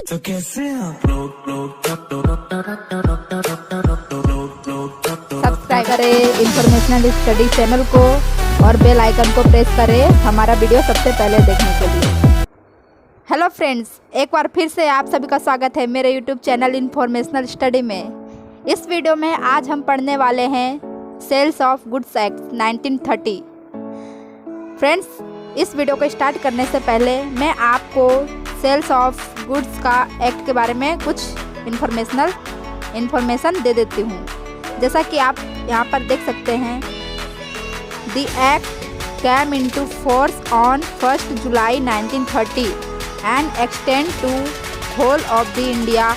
तो कैसे आप लोग सब्सक्राइब करें इंफॉर्मेशनल स्टडी चैनल को और बेल आइकन को प्रेस करें हमारा वीडियो सबसे पहले देखने के लिए। हेलो फ्रेंड्स, एक बार फिर से आप सभी का स्वागत है मेरे यूट्यूब चैनल इंफॉर्मेशनल स्टडी में। इस वीडियो में आज हम पढ़ने वाले हैं sales of goods act 1930। Friends, इस वीडियो को स्टार्ट करने से पहले मैं आपको सेल्स ऑफ गुड्स का एक्ट के बारे में कुछ इन्फॉर्मेशन दे देती हूँ। जैसा कि आप यहाँ पर देख सकते हैं, the act came into force on 1 July 1930 and extend to whole of the India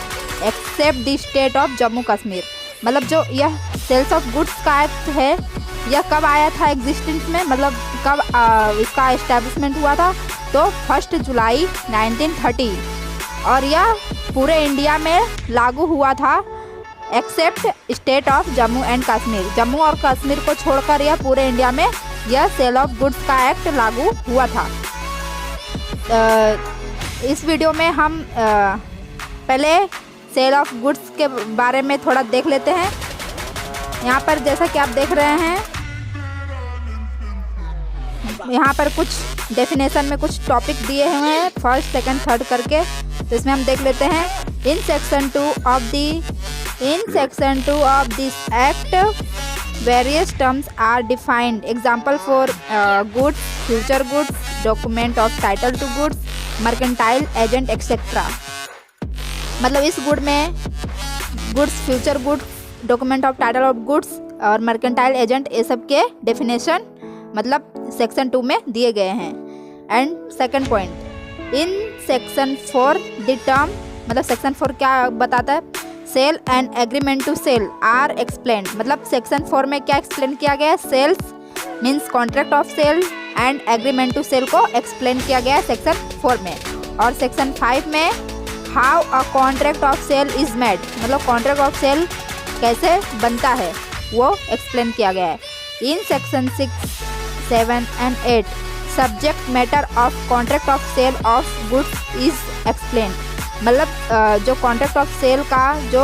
except the state of Jammu Kashmir. मतलब जो यह सेल्स ऑफ गुड्स का एक्ट है, यह कब आया था एग्जिस्टेंस में, मतलब कब इसका एस्टेब्लिशमेंट हुआ था, तो 1 जुलाई 1930, और यह पूरे इंडिया में लागू हुआ था except state of Jammu and Kashmir. Jammu और कश्मीर को छोड़कर यह पूरे इंडिया में यह सेल ऑफ गुड्स का एक्ट लागू हुआ था। इस वीडियो में हम पहले सेल ऑफ गुड्स के बारे में थोड़ा देख लेते हैं। यहाँ पर जैसा कि आप देख रहे हैं, यहाँ पर कुछ डेफिनेशन में कुछ टॉपिक दिए हुए हैं, फर्स्ट सेकंड थर्ड करके। तो इसमें हम देख लेते हैं। In section 2 of this act various terms are defined. Example for goods, future goods, document of title to goods, mercantile agent etcetera. मतलब इस गुड में goods, future goods, document of title of goods और mercantile agent, ये सब के definition मतलब section 2 में दिए गए हैं। And second point, in section 4 the term, मतलब सेक्शन 4 क्या बताता है, sale and agreement to sale are explained. मतलब सेक्शन 4 में क्या एक्सप्लेन किया गया है, sales means contract of sale and agreement to sale को एक्सप्लेन किया गया है सेक्शन 4 में। और सेक्शन 5 में how a contract of sale is made, मतलब कॉन्ट्रैक्ट ऑफ सेल कैसे बनता है वो एक्सप्लेन किया गया है। In section 6, 7 and 8 subject matter of contract of sale of goods is explain. मतलब जो कॉन्ट्रैक्ट ऑफ सेल का जो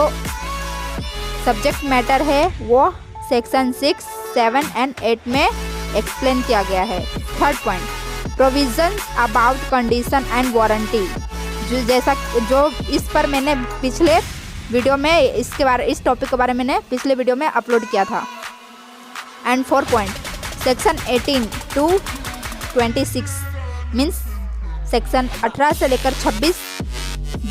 सब्जेक्ट मैटर है वो सेक्शन 6, 7 एंड 8 में एक्सप्लेन किया गया है। Third point, provisions about condition and warranty. जो इस पर मैंने पिछले वीडियो में इस टॉपिक के बारे में मैंने पिछले वीडियो में अपलोड किया था। And fourth point, section 18 to 26 means section 18 से लेकर 26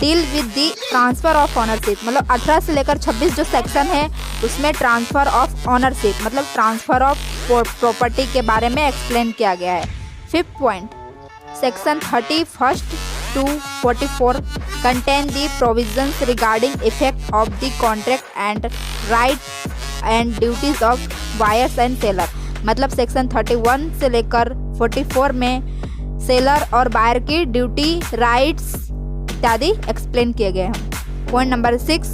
deal with the transfer of ownership. मतलब 18 से लेकर 26 जो सेक्शन है उसमें ट्रांसफ़र ऑफ ऑनरशिप मतलब ट्रांसफ़र ऑफ प्रॉपर्टी के बारे में एक्सप्लेन किया गया है। Fifth point, section 31 to 44 contain the provisions regarding effect of the contract and rights and duties of buyers and seller। मतलब सेक्शन 31 से लेकर 44 में सेलर और बायर की ड्यूटी, राइट्स इत्यादि एक्सप्लेन किए गए हैं। Point number 6,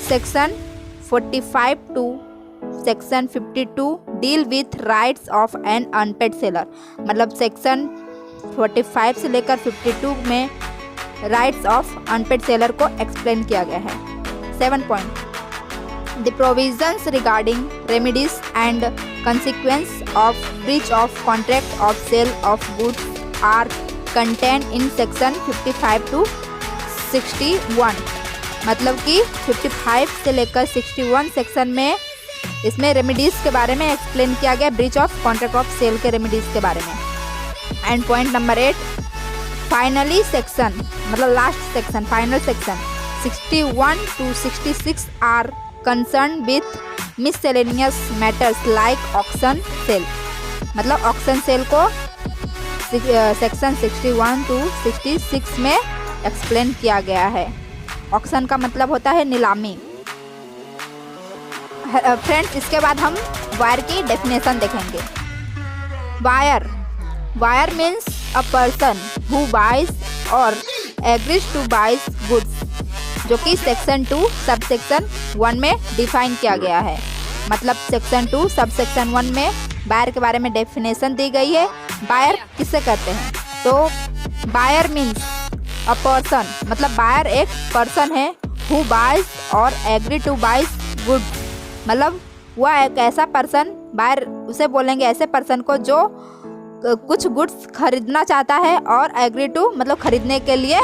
section 45 to section 52 deal with rights of an unpaid seller. मतलब सेक्शन 45 से लेकर 52 में राइट्स ऑफ अनपेड सेलर को एक्सप्लेन किया गया है। 7 point, the provisions regarding remedies and consequence of breach of contract of sale of goods are contain in section 55 to 61। मतलब कि 55 से लेकर 61 सेक्शन में इसमें रेमेडीज़ के बारे में एक्सप्लेन किया गया, breach of contract of sale के रेमेडीज़ के बारे में। And point number 8, finally section मतलब last section, final section 61 to 66 are concerned with miscellaneous matters like auction sale. मतलब ऑक्शन सेल को सेक्शन 61 to 66 में एक्सप्लेन किया गया है। ऑक्शन का मतलब होता है नीलामी। फ्रेंड्स, इसके बाद हम बायर की डेफिनेशन देखेंगे। Buyer means a person who buys or agrees to buys goods, जो कि सेक्शन 2 सब सेक्शन 1 में डिफाइन किया गया है। मतलब सेक्शन 2 सब सेक्शन 1 में बायर के बारे में डेफिनेशन दी गई है। बायर किसे कहते हैं, तो बायर मीन्स अ पर्सन, मतलब बायर एक पर्सन है, हु बाइज और एग्री टू बाइज गुड्स, मतलब वह एक ऐसा पर्सन, बायर उसे बोलेंगे ऐसे पर्सन को जो कुछ गुड्स खरीदना चाहता है और एग्री टू मतलब खरीदने के लिए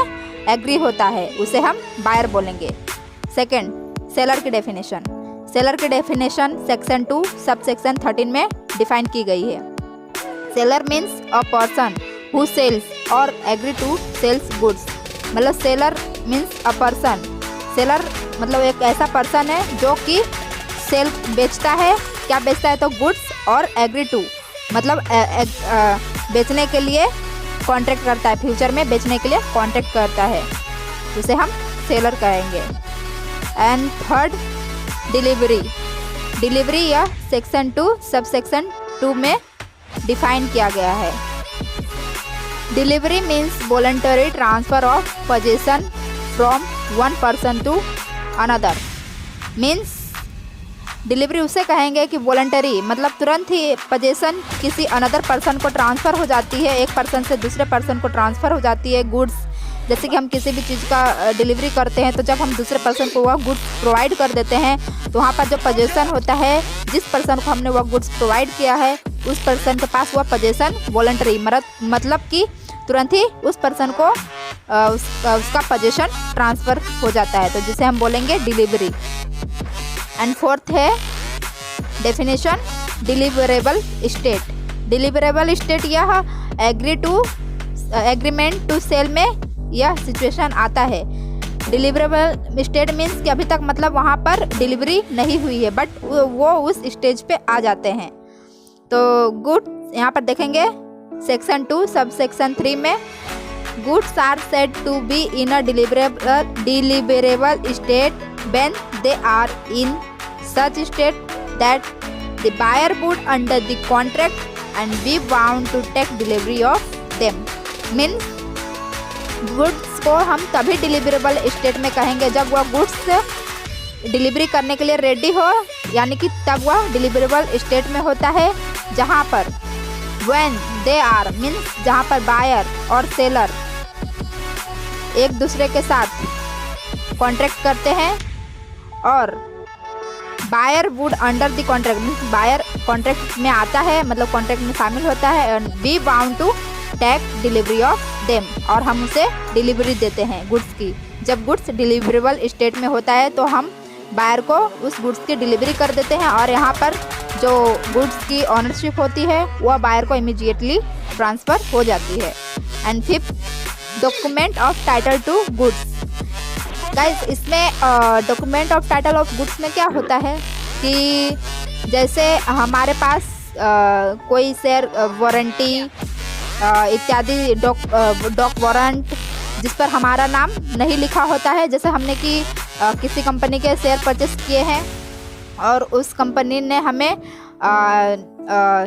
एग्री होता है, उसे हम बायर बोलेंगे। सेकंड, सेलर की डेफिनेशन। सेलर की डेफिनेशन सेक्शन 2 सबसेक्शन 13 में डिफाइन की गई है। Seller means a person who sells or agree to sells goods, मतलब seller means a person, seller मतलब एक ऐसा पर्सन है जो कि सेल बेचता है, क्या बेचता है तो गुड्स, और एग्री टू मतलब बेचने के लिए कॉन्ट्रैक्ट करता है, फ्यूचर में बेचने के लिए कॉन्ट्रैक्ट करता है, उसे हम सेलर कहेंगे। And third, delivery. डिलीवरी यह सेक्शन 2 सबसेक्शन 2 में डिफाइन किया गया है। Delivery means voluntary transfer of position from one person to another. Means delivery उसे कहेंगे कि वॉलंटरी मतलब तुरंत ही पोजीशन किसी अनदर पर्सन को ट्रांसफ़र हो जाती है, एक पर्सन से दूसरे पर्सन को ट्रांसफ़र हो जाती है। गुड्स, जैसे कि हम किसी भी चीज़ का डिलीवरी करते हैं तो जब हम दूसरे पर्सन को वह गुड्स प्रोवाइड कर देते हैं तो वहाँ पर जो पोजीशन होता है, जिस पर्सन को हमने वह गुड्स प्रोवाइड किया है उस पर्सन के पास वह पोजीशन वॉलंटरी मतलब कि तुरंत ही उस पर्सन को उसका पोजीशन ट्रांसफ़र हो जाता है, तो जिसे हम बोलेंगे डिलीवरी। एंड फोर्थ है definition, deliverable state. Deliverable state यह एग्रीमेंट टू सेल में यह सिचुएशन आता है। डिलीवरेबल स्टेट मीन्स कि अभी तक मतलब वहाँ पर डिलीवरी नहीं हुई है बट वो उस स्टेज पे आ जाते हैं। तो गुड यहाँ पर देखेंगे सेक्शन 2 सबसेक्शन 3 में, goods are said to be in a deliverable state when they are in such state that the buyer would under the contract and be bound to take delivery of them. Means goods को हम तभी deliverable state में कहेंगे जब वह goods delivery करने के लिए रेडी हो, यानी कि तब वह डिलीवरेबल स्टेट में होता है, जहाँ पर when they are means जहाँ पर बायर और सेलर एक दूसरे के साथ कॉन्ट्रैक्ट करते हैं और buyer would under the contract means buyer contract में आता है, मतलब कॉन्ट्रैक्ट में शामिल होता है, and be bound to take delivery of them, और हम उसे डिलीवरी देते हैं गुड्स की। जब गुड्स डिलीवरेबल स्टेट में होता है तो हम बायर को उस गुड्स की डिलीवरी कर देते हैं और यहाँ पर जो गुड्स की ऑनरशिप होती है वह बायर को इमीडिएटली ट्रांसफ़र हो जाती है। And fifth, document of title to goods. Guys, इसमें document of title of goods में क्या होता है कि जैसे हमारे पास कोई शेयर वारंटी इत्यादि डॉक वारंट जिस पर हमारा नाम नहीं लिखा होता है, जैसे हमने कि किसी कंपनी के शेयर परचेस किए हैं और उस कंपनी ने हमें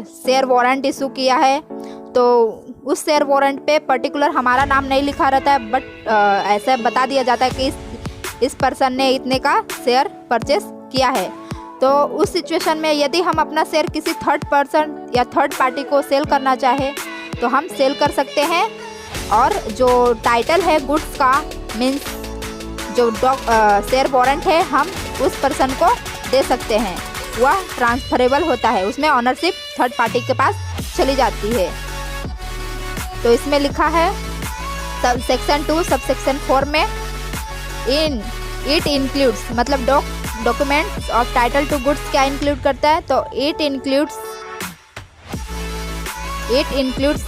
शेयर वारंट इशू किया है, तो उस शेयर वारंट पे पर्टिकुलर हमारा नाम नहीं लिखा रहता है, बट ऐसा बता दिया जाता है कि इस पर्सन ने इतने का शेयर परचेस किया है। तो उस सिचुएशन में यदि हम अपना शेयर किसी थर्ड पर्सन या थर्ड पार्टी को सेल करना चाहें तो हम सेल कर सकते हैं, और जो टाइटल है गुड्स का मीन्स जो शेयर वारंट है हम उस पर्सन को दे सकते हैं, वह ट्रांसफरेबल होता है, उसमें ऑनरशिप थर्ड पार्टी के पास चली जाती है। तो इसमें लिखा है सेक्शन 2 सबसेक्शन 4 में इट इंक्लूड्स मतलब documents of title to goods क्या इंक्लूड करता है, तो it includes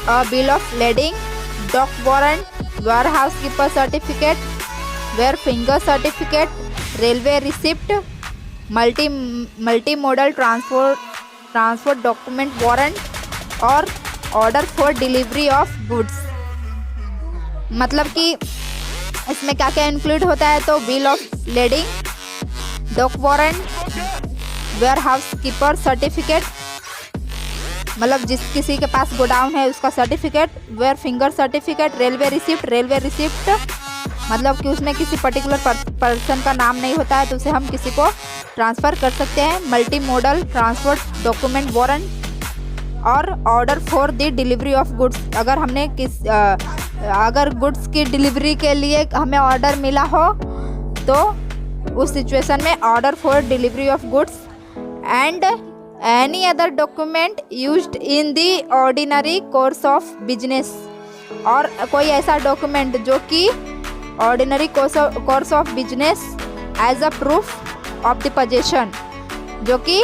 a bill of lading, dock warrant, warehouse keeper certificate, wharfinger certificate, railway receipt, multimodal transport document warrant और order for delivery of goods. मतलब कि इसमें क्या क्या इंक्लूड होता है, तो bill of lading, dock warrant, warehouse keeper certificate मतलब जिस किसी के पास गोडाउन है उसका certificate, wharfinger certificate, railway receipt मतलब कि उसमें किसी पर्टिकुलर पर्सन का नाम नहीं होता है तो उसे हम किसी को ट्रांसफ़र कर सकते हैं, multimodal transport document warrant और order for the delivery of goods. अगर हमने अगर गुड्स की डिलीवरी के लिए हमें ऑर्डर मिला हो तो उस सिचुएशन में order for delivery of goods and any other document used in the ordinary course of business, और कोई ऐसा डॉक्यूमेंट जो कि ordinary course of business as a proof of the possession, जो कि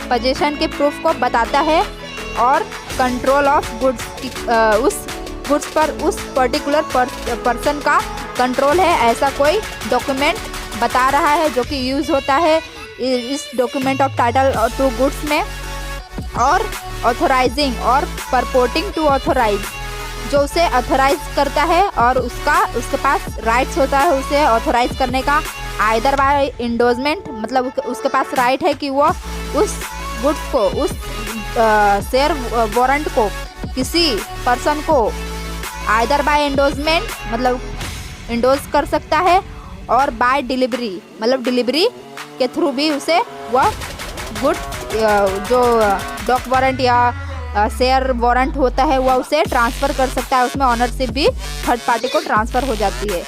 पोजेशन के प्रूफ को बताता है और कंट्रोल ऑफ गुड्स, उस गुड्स पर उस पर्टिकुलर पर्सन का कंट्रोल है, ऐसा कोई डॉक्यूमेंट बता रहा है जो कि यूज़ होता है इस document of title to goods में। और ऑथोराइजिंग और परपोर्टिंग टू ऑथोराइज, जो उसे ऑथोराइज करता है और उसके पास राइट्स होता है उसे ऑथोराइज करने का, आइदर बाय इंडोजमेंट, मतलब उसके पास राइट है कि वो उस गुड्स को, उस शेयर वारंट को किसी पर्सन को आइदर बाय इंडोजमेंट मतलब इंडोज कर सकता है, और बाय डिलीवरी मतलब डिलीवरी के थ्रू भी उसे वह गुड जो डॉक वारंट या शेयर वारंट होता है वह उसे ट्रांसफ़र कर सकता है, उसमें ऑनरशिप भी थर्ड पार्टी को ट्रांसफ़र हो जाती है।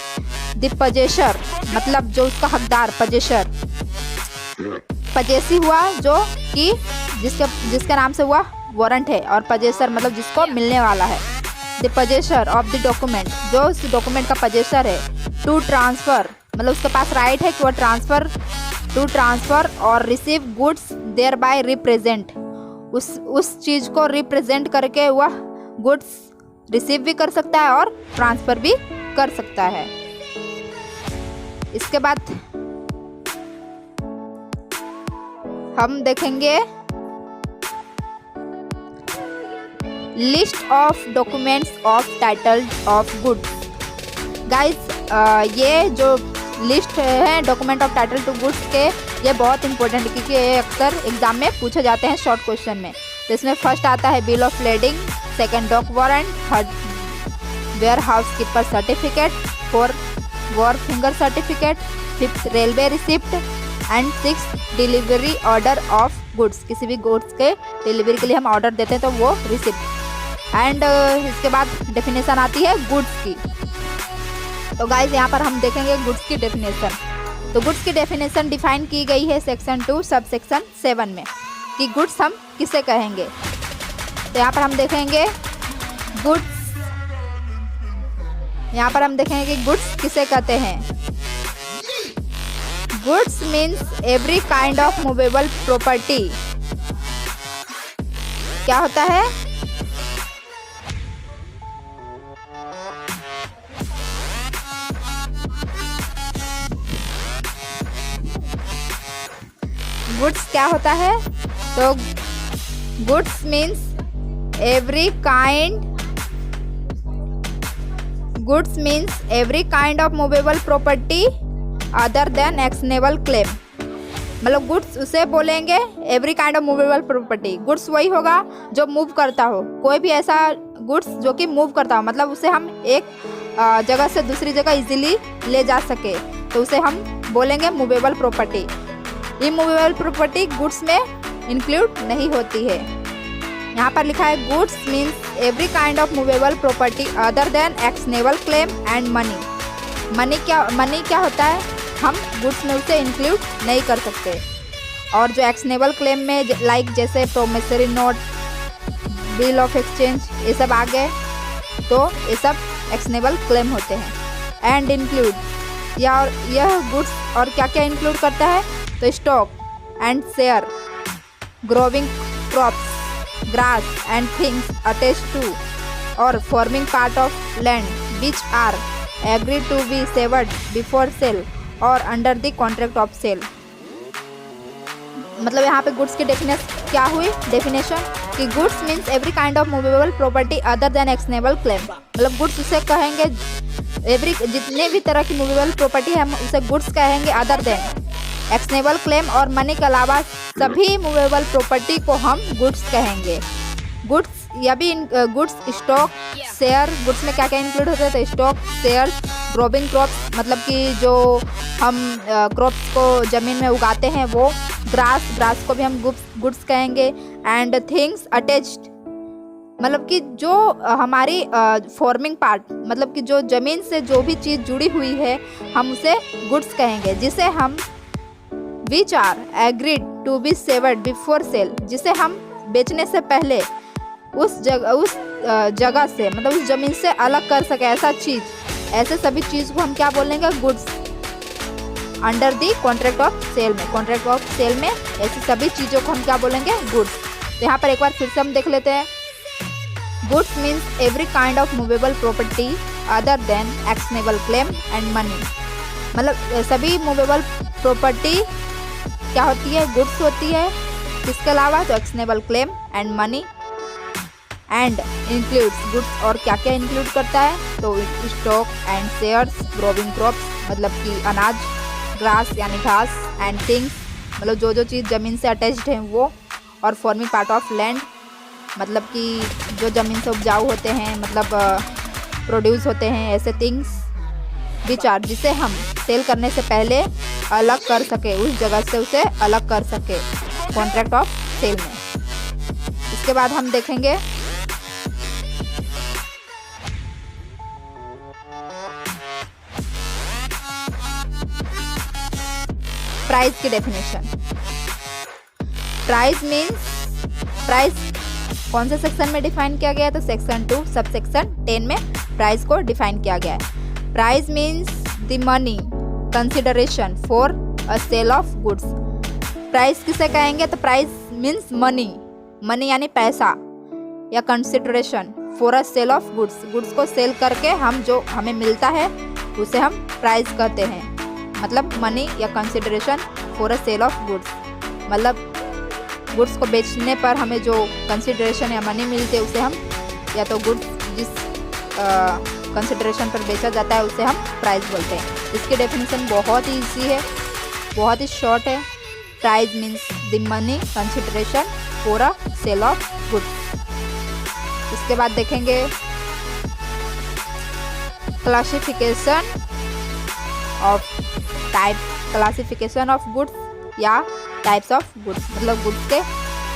द पजेसर मतलब जो उसका हकदार, पजेसर पजेसी हुआ जो कि जिसके नाम से हुआ वारंट है, और पजेसर मतलब जिसको मिलने वाला है। The possessor of the document, जो उस डॉक्यूमेंट का पजेसर है। टू ट्रांसफ़र मतलब उसके पास राइट है कि वह transfer or receive goods thereby represent, उस चीज़ को रिप्रेजेंट करके वह गुड्स रिसीव भी कर सकता है और ट्रांसफ़र भी कर सकता है। इसके बाद हम देखेंगे list of documents of title of goods. Guys ये जो लिस्ट है document of title to goods के, ये बहुत इंपॉर्टेंट है क्योंकि ये अक्सर एग्जाम में पूछे जाते हैं शॉर्ट क्वेश्चन में। तो इसमें फर्स्ट आता है bill of lading, second dock warrant, third warehouse keeper certificate, fourth wharfinger certificate, fifth railway receipt and six delivery order of goods. किसी भी गुड्स के डिलीवरी के लिए हम ऑर्डर देते हैं तो वो रिसिप्ट। एंड इसके बाद डेफिनेशन आती है गुड्स की। तो गाइज यहाँ पर हम देखेंगे गुड्स की डेफिनेशन। तो गुड्स की डेफिनेशन डिफाइन की गई है सेक्शन 2 सब सेक्शन 7 में कि गुड्स हम किसे कहेंगे। तो यहाँ पर हम देखेंगे गुड्स, यहाँ पर हम देखेंगे कि गुड्स किसे कहते हैं। Goods means every kind of movable property. क्या होता है? गुड्स क्या होता है? तो goods means every kind of movable property other than actionable claim. मतलब गुड्स उसे बोलेंगे every kind of movable property. Goods वही होगा जो मूव करता हो, कोई भी ऐसा गुड्स जो कि मूव करता हो, मतलब उसे हम एक जगह से दूसरी जगह इजीली ले जा सके, तो उसे हम बोलेंगे movable property. Immovable property goods में इंक्लूड नहीं होती है। यहाँ पर लिखा है goods means every kind of movable property other than actionable claim and money. Money क्या होता है? हम गुड्स में उसे इंक्लूड नहीं कर सकते। और जो एक्शनेबल क्लेम में लाइक जैसे promissory note, bill of exchange, ये सब आ गए, तो ये सब एक्शनेबल क्लेम होते हैं। एंड इंक्लूड यह गुड्स और क्या क्या इंक्लूड करता है? तो stock and share, growing crops, grass and things attached to or forming part of land which are agreed to be severed before sale or under the contract of sale. मतलब यहाँ पे goods की definition क्या हुई? Definition कि goods means every kind of movable property other than actionable claim. मतलब goods उसे कहेंगे एवरी, जितने भी तरह की मूवेबल प्रॉपर्टी है हम उसे गुड्स कहेंगे अदर देन एक्शनेबल क्लेम, और मनी के अलावा सभी मूवेबल प्रॉपर्टी को हम गुड्स कहेंगे। गुड्स या भी गुड्स, स्टॉक, शेयर, गुड्स में क्या क्या इंक्लूड होता है? तो स्टॉक, शेयर, ग्रोविंग क्रॉप्स मतलब कि जो हम क्रॉप्स को ज़मीन में उगाते हैं वो, ग्रास को भी हम गुड्स कहेंगे। एंड थिंग्स अटैच्ड मतलब कि जो हमारी फॉर्मिंग पार्ट, मतलब कि जो ज़मीन से जो भी चीज़ जुड़ी हुई है हम उसे गुड्स कहेंगे, जिसे हम which are agreed to be severed before sale, जिसे हम बेचने से पहले उस जगह से, मतलब उस ज़मीन से अलग कर सके ऐसा चीज़, ऐसे सभी चीज़ को हम क्या बोलेंगे, goods. Under the contract of sale में, कॉन्ट्रैक्ट ऑफ सेल में ऐसी सभी चीज़ों को हम क्या बोलेंगे, गुड्स। तो यहाँ पर एक बार फिर से हम देख लेते हैं। Goods means every kind of movable property other than actionable claim and money. मतलब सभी मूवेबल प्रॉपर्टी क्या होती है, गुड्स होती है। इसके अलावा तो actionable claim and money and includes goods, और क्या क्या इंक्लूड करता है, तो stock and shares, growing crops मतलब कि अनाज, ग्रास यानी घास, एंड थिंग्स मतलब जो जो चीज़ ज़मीन से अटैच्ड है वो, और फॉर्मिंग पार्ट ऑफ लैंड मतलब कि जो ज़मीन से उपजाऊ होते हैं, मतलब प्रोड्यूस होते हैं, ऐसे थिंग्स। विच आर, जिसे हम सेल करने से पहले अलग कर सके, उस जगह से उसे अलग कर सके कॉन्ट्रैक्ट ऑफ सेल में। इसके बाद हम देखेंगे प्राइस की डेफिनेशन। प्राइस मीन्स, प्राइस कौन से सेक्शन में डिफाइन किया गया है, तो सेक्शन 2 सब सेक्शन 10 में प्राइस को डिफाइन किया गया है। Price means the money consideration for a sale of goods. Price किसे कहेंगे, तो प्राइस मीन्स मनी, मनी यानी पैसा, या consideration for a sale of goods, goods को सेल करके हम जो हमें मिलता है उसे हम प्राइस कहते हैं। मतलब मनी या consideration for a sale of goods, मतलब गुड्स को बेचने पर हमें जो कंसिडरेशन या मनी मिलते हैं उसे हम, या तो गुड्स जिस कंसिडरेशन पर बेचा जाता है उसे हम प्राइस बोलते हैं। इसकी डेफिनेशन बहुत ही ईजी है, बहुत ही शॉर्ट है। Price means the money consideration for a sale of goods. इसके बाद देखेंगे classification of type, classification of goods या टाइप्स ऑफ गुड्स, मतलब गुड्स के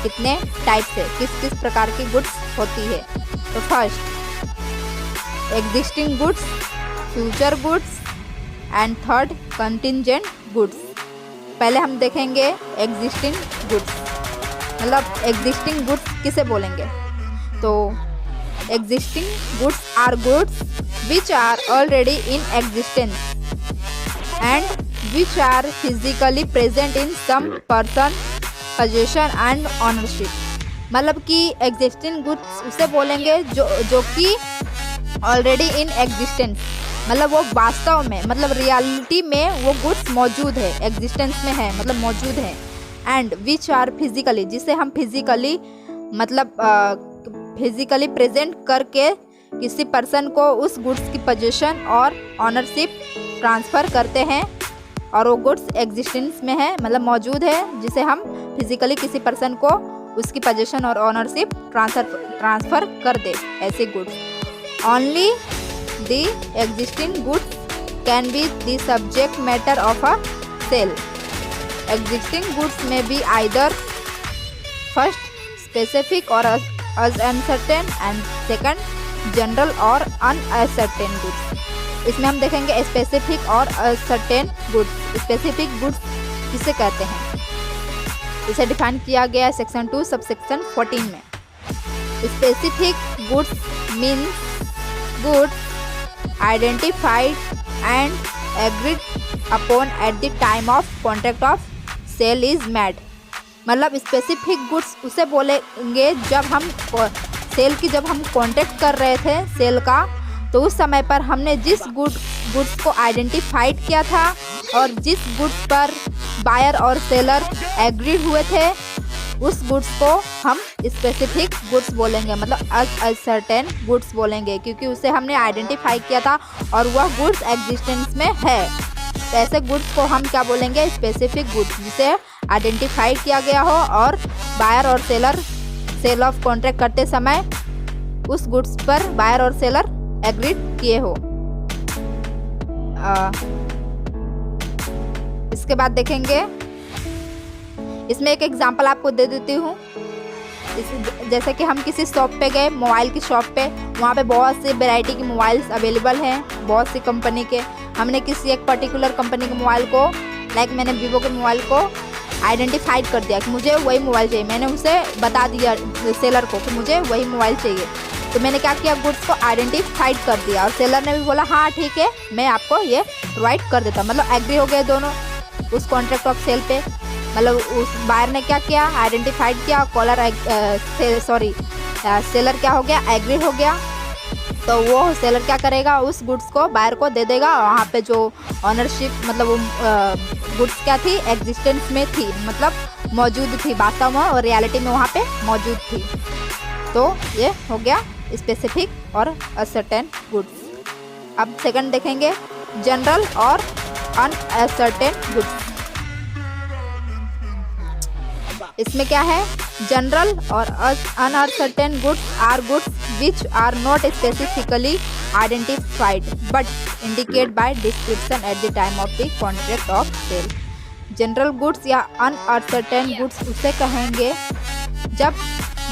कितने टाइप्स है, किस किस प्रकार की गुड्स होती है। तो first existing goods, future goods and third contingent goods. पहले हम देखेंगे एग्जिस्टिंग गुड्स, मतलब एग्जिस्टिंग गुड्स किसे बोलेंगे, तो existing goods are goods which are already in existence and which are physically present in some person possession and ownership। मतलब कि existing goods उसे बोलेंगे जो कि ऑलरेडी इन एग्जिस्टेंस, मतलब वो वास्तव में, मतलब रियलिटी में वो गुड्स मौजूद है, एग्जिस्टेंस में है, मतलब मौजूद है। एंड विच आर फिजिकली, जिसे हम फिजिकली मतलब फिजिकली प्रेजेंट करके किसी पर्सन को उस गुड्स की पोजीशन और ऑनरशिप ट्रांसफ़र करते हैं, और वो गुड्स एग्जिस्टेंस में है, मतलब मौजूद है, जिसे हम फिजिकली किसी पर्सन को उसकी पोजीशन और ऑनरशिप ट्रांसफ़र कर दे, ऐसे goods. Only the existing goods can be the subject matter of a sale. Existing goods में be either first specific or uncertain and second general or uncertain goods. इसमें हम देखेंगे specific or ascertain goods. Specific goods किसे कहते हैं, इसे define किया गया है सेक्शन 2 सब सेक्शन 14 में। Specific goods means goods identified and agreed upon at the time of contract of sale is made. मतलब स्पेसिफिक गुड्स उसे बोलेंगे जब हम सेल की, जब हम कॉन्ट्रैक्ट कर रहे थे सेल का, तो उस समय पर हमने जिस गुड्स को आइडेंटिफाइड किया था और जिस गुड्स पर बायर और सेलर एग्री हुए थे, उस गुड्स को हम स्पेसिफिक गुड्स बोलेंगे, मतलब अनसर्टेन गुड्स बोलेंगे, क्योंकि उसे हमने आइडेंटिफाई किया था और वह गुड्स एग्जिस्टेंस में है। तो ऐसे गुड्स को हम क्या बोलेंगे, स्पेसिफिक गुड्स, जिसे आइडेंटिफाई किया गया हो और बायर और सेलर सेल ऑफ कॉन्ट्रैक्ट करते समय उस गुड्स पर बायर और सेलर एग्रीड किए हो। इसके बाद देखेंगे, इसमें एक एग्जांपल आपको दे देती हूँ। जैसे कि हम किसी शॉप पे गए, मोबाइल की शॉप पे, वहाँ पे बहुत सी वैरायटी की मोबाइल्स अवेलेबल हैं, बहुत सी कंपनी के। हमने किसी एक पर्टिकुलर कंपनी के मोबाइल को, लाइक मैंने वीवो के मोबाइल को आइडेंटिफाइड कर दिया कि मुझे वही मोबाइल चाहिए। मैंने उसे बता दिया सेलर को कि मुझे वही मोबाइल चाहिए। तो मैंने क्या किया, गुड्स को आइडेंटिफाइड कर दिया और सेलर ने भी बोला हाँ ठीक है, मैं आपको ये प्रोवाइड कर देता हूँ। मतलब एग्री हो गए दोनों उस कॉन्ट्रैक्ट ऑफ सेल पे। मतलब उस बायर ने क्या किया, आइडेंटिफाइड किया, सेलर क्या हो गया, एग्री हो गया। तो वो सेलर क्या करेगा, उस गुड्स को बायर को दे देगा। वहाँ पे जो ऑनरशिप, मतलब गुड्स क्या थी, एग्जिस्टेंस में थी, मतलब मौजूद थी, वास्तव में और रियलिटी में वहाँ पे मौजूद थी। तो ये हो गया स्पेसिफिक और असर्टेन गुड्स। अब सेकंड देखेंगे, जनरल और अनअसर्टेन गुड्स। इसमें क्या है, general or unascertain goods are goods which are not specifically identified but indicate by description at the time of the contract of sale. General goods या unascertain goods उसे कहेंगे जब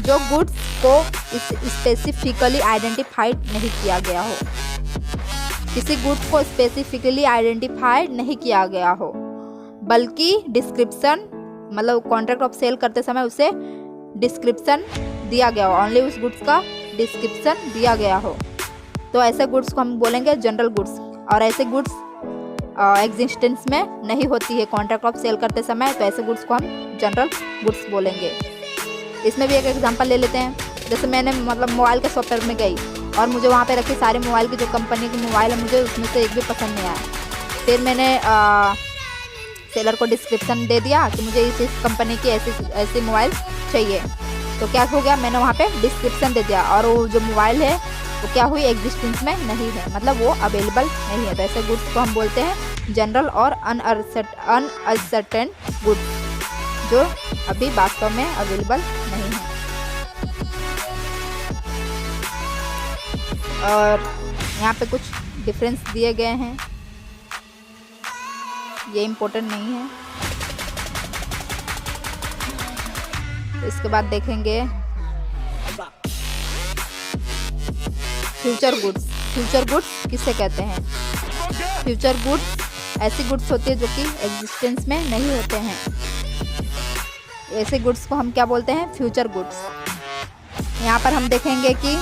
जो goods को specifically identified नहीं किया गया हो। किसी गुड्स को स्पेसिफिकली आइडेंटिफाइड नहीं किया गया हो, बल्कि डिस्क्रिप्शन, मतलब कॉन्ट्रैक्ट ऑफ सेल करते समय उसे डिस्क्रिप्शन दिया गया हो, ओनली उस गुड्स का डिस्क्रिप्शन दिया गया हो। तो ऐसे गुड्स को हम बोलेंगे जनरल गुड्स। और ऐसे गुड्स एग्जिस्टेंस में नहीं होती है कॉन्ट्रैक्ट ऑफ सेल करते समय, तो ऐसे गुड्स को हम जनरल गुड्स बोलेंगे। इसमें भी एक एग्जांपल ले लेते हैं। जैसे मैंने मतलब मोबाइल के शॉप में गई और मुझे वहाँ पे रखी सारी मोबाइल की, जो कंपनी की मोबाइल है, मुझे उसमें से एक भी पसंद नहीं आया। फिर मैंने सेलर को डिस्क्रिप्शन दे दिया कि मुझे इस कंपनी की ऐसी मोबाइल चाहिए। तो क्या हो गया, मैंने वहाँ पे डिस्क्रिप्शन दे दिया और वो जो मोबाइल है वो क्या हुई, एग्जिस्टेंस में नहीं है, मतलब वो अवेलेबल नहीं है। तो ऐसे गुड्स को हम बोलते हैं जनरल और अनअसर्टेन गुड्स, जो अभी वास्तव में अवेलेबल नहीं है। और यहाँ पे कुछ डिफरेंस दिए गए हैं, ये इम्पोर्टेंट नहीं है। इसके बाद देखेंगे फ्यूचर गुड्स। फ्यूचर गुड्स किसे कहते हैं? फ्यूचर गुड्स ऐसी गुड्स होती है जो कि एग्जिस्टेंस में नहीं होते हैं। ऐसे गुड्स को हम क्या बोलते हैं? Future goods. यहाँ पर हम देखेंगे कि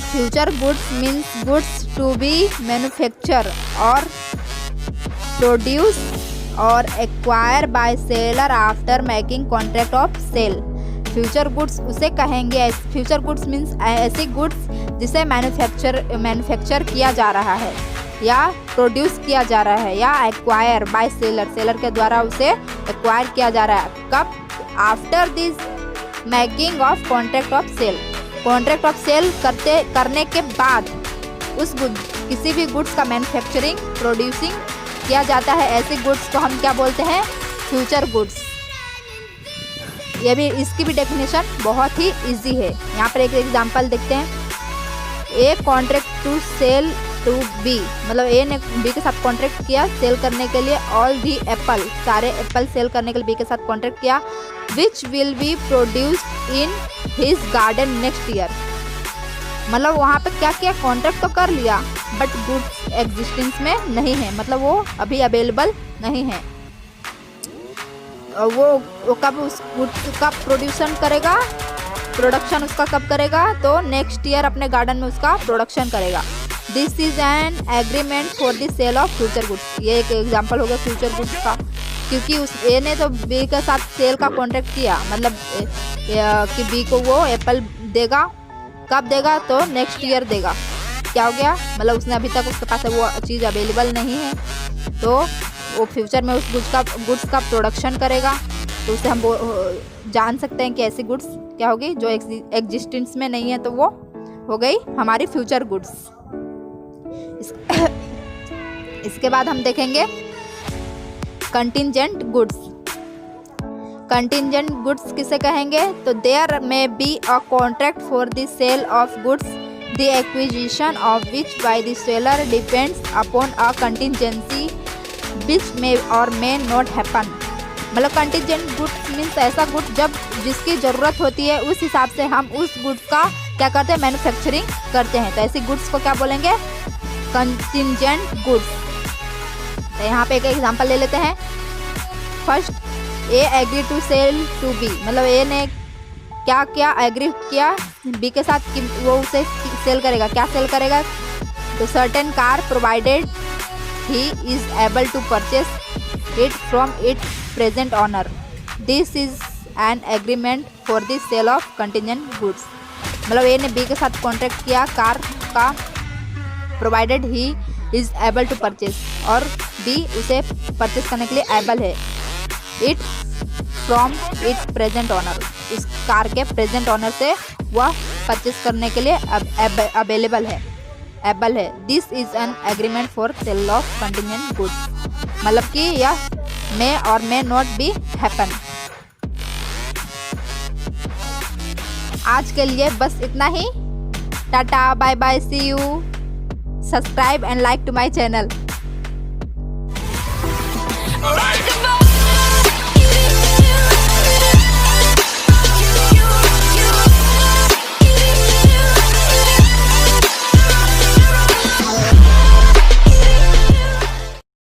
future goods means goods to be manufacture or produce or acquire by seller after making contract of sale. Future goods उसे कहेंगे, फ्यूचर गुड्स मीन्स ऐसी गुड्स जिसे मैन्युफैक्चर किया जा रहा है या प्रोड्यूस किया जा रहा है या एक्वायर बाय सेलर के द्वारा उसे एक्वायर किया जा रहा है। कब? After this making of contract of sale. Contract of sale करने के बाद उस किसी भी गुड्स का मैन्युफैक्चरिंग, प्रोड्यूसिंग किया जाता है। ऐसे गुड्स को हम क्या बोलते हैं? Future goods. ये भी, इसकी भी डेफिनेशन बहुत ही इजी है। यहाँ पर एक एग्जांपल देखते हैं। A contract to sell to B, मतलब ए ने बी के साथ कॉन्ट्रैक्ट किया सेल करने के लिए। ऑल दी एप्पल, सारे एप्पल सेल करने के लिए बी के साथ कॉन्ट्रैक्ट किया। Which will be produced in his garden next year. मतलब वहाँ पे क्या किया? कॉन्ट्रैक्ट तो कर लिया बट गुड्स एग्जिस्टेंस में नहीं है, मतलब वो अभी अवेलेबल नहीं है। वो कब उस गुड्स का प्रोड्यूसन करेगा, प्रोडक्शन उसका कब करेगा? तो नेक्स्ट ईयर अपने गार्डन में उसका प्रोडक्शन करेगा। This is an agreement for the sale of future goods. ये एक एग्जांपल हो गया फ्यूचर गुड्स का, क्योंकि उस ए ने तो बी के साथ सेल का कॉन्ट्रैक्ट किया, मतलब कि बी को वो एप्पल देगा। कब देगा? तो नेक्स्ट ईयर देगा। क्या हो गया? मतलब उसने अभी तक उसके पास वो चीज़ अवेलेबल नहीं है, तो वो फ्यूचर में उस गुड्स का प्रोडक्शन करेगा। तो उससे हम जान सकते हैं कि ऐसी गुड्स क्या होगी जो एग्जिस्टेंस में नहीं है, तो वो हो गई हमारी फ्यूचर गुड्स। इसके बाद हम देखेंगे कंटिंजेंट गुड्स। कंटिंजेंट गुड्स किसे कहेंगे? तो there may be a contract for the sale of goods the acquisition of which by the seller depends upon a contingency which may or may not happen. मतलब contingent goods means ऐसा goods जब जिसकी ज़रूरत होती है उस हिसाब से हम उस गुड्स का क्या करते हैं, मैन्युफैक्चरिंग करते हैं। तो ऐसी गुड्स को क्या बोलेंगे, कंटीजेंट गुड्स। तो यहाँ पे एक एग्जांपल ले लेते हैं। First, A agree to sell to B, मतलब ए ने क्या क्या एग्री किया बी के साथ कि वो उसे सेल करेगा। क्या सेल करेगा, तो certain car provided he is able to purchase it from it present owner. This is an agreement for the sale of contingent goods. मतलब ए ने बी के साथ कॉन्ट्रैक्ट किया कार का, provided he is able to purchase, और B उसे purchase करने के लिए एबल है, it from it present owner, उस कार के प्रेजेंट ऑनर से वह परचेस करने के लिए अवेलेबल है, एबल है। This is an agreement for sale of contingent goods, मतलब कि यह मे or may not be happen. आज के लिए बस इतना ही। Tata, bye bye, see you. Subscribe and like to my channel.